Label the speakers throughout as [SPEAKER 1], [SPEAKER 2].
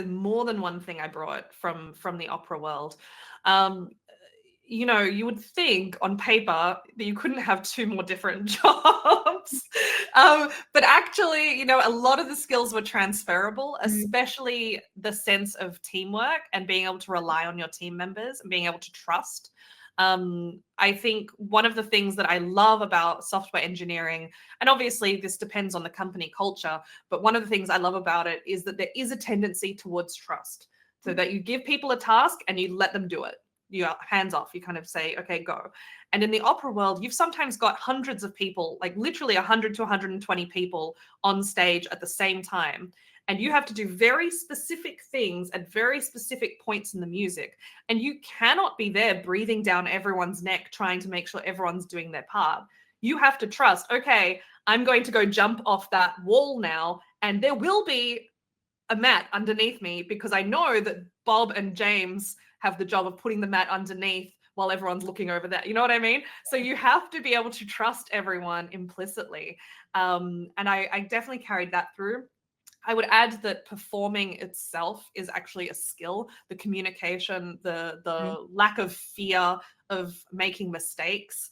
[SPEAKER 1] more than one thing I brought from the opera world. Um, you would think on paper that you couldn't have two more different jobs. But actually, a lot of the skills were transferable, especially the sense of teamwork and being able to rely on your team members and being able to trust. I think one of the things that I love about software engineering, and obviously this depends on the company culture, but one of the things I love about it is that there is a tendency towards trust. So that you give people a task and you let them do it. You hands off, you kind of say, okay, go. And in the opera world, you've sometimes got hundreds of people, like literally 100 to 120 people on stage at the same time. And you have to do very specific things at very specific points in the music. And you cannot be there breathing down everyone's neck, trying to make sure everyone's doing their part. You have to trust, okay, I'm going to go jump off that wall now, and there will be a mat underneath me because I know that Bob and James have the job of putting the mat underneath while everyone's looking over there. You know what I mean? So you have to be able to trust everyone implicitly. And I definitely carried that through. I would add that performing itself is actually a skill. The communication, the lack of fear of making mistakes.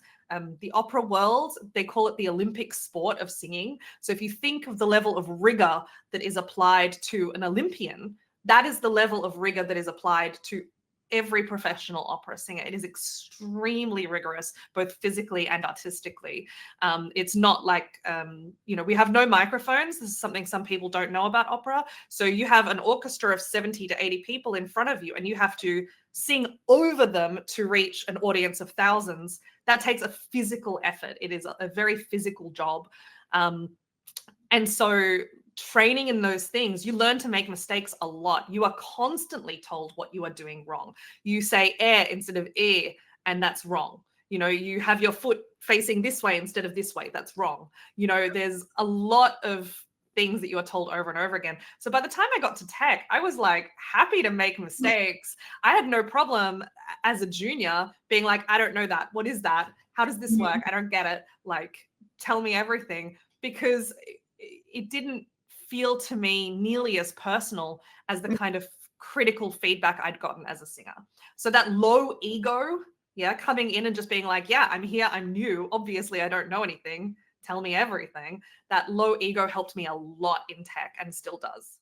[SPEAKER 1] The opera world, they call it the Olympic sport of singing. So if you think of the level of rigor that is applied to an Olympian, that is the level of rigor that is applied to every professional opera singer. It is extremely rigorous, both physically and artistically. It's not like, we have no microphones. This is something some people don't know about opera. So you have an orchestra of 70 to 80 people in front of you, and you have to sing over them to reach an audience of thousands. That takes a physical effort. It is a very physical job. And so training in those things, you learn to make mistakes a lot. You are constantly told what you are doing wrong. You say air instead of ear, and that's wrong. You have your foot facing this way instead of this way. That's wrong. There's a lot of things that you are told over and over again. So by the time I got to tech, I was like happy to make mistakes. I had no problem as a junior being like, I don't know that. What is that? How does this work? I don't get it. Like, tell me everything, because it didn't feel to me nearly as personal as the kind of critical feedback I'd gotten as a singer. So that low ego, coming in and just being like, yeah, I'm here, I'm new. Obviously, I don't know anything. Tell me everything. That low ego helped me a lot in tech and still does.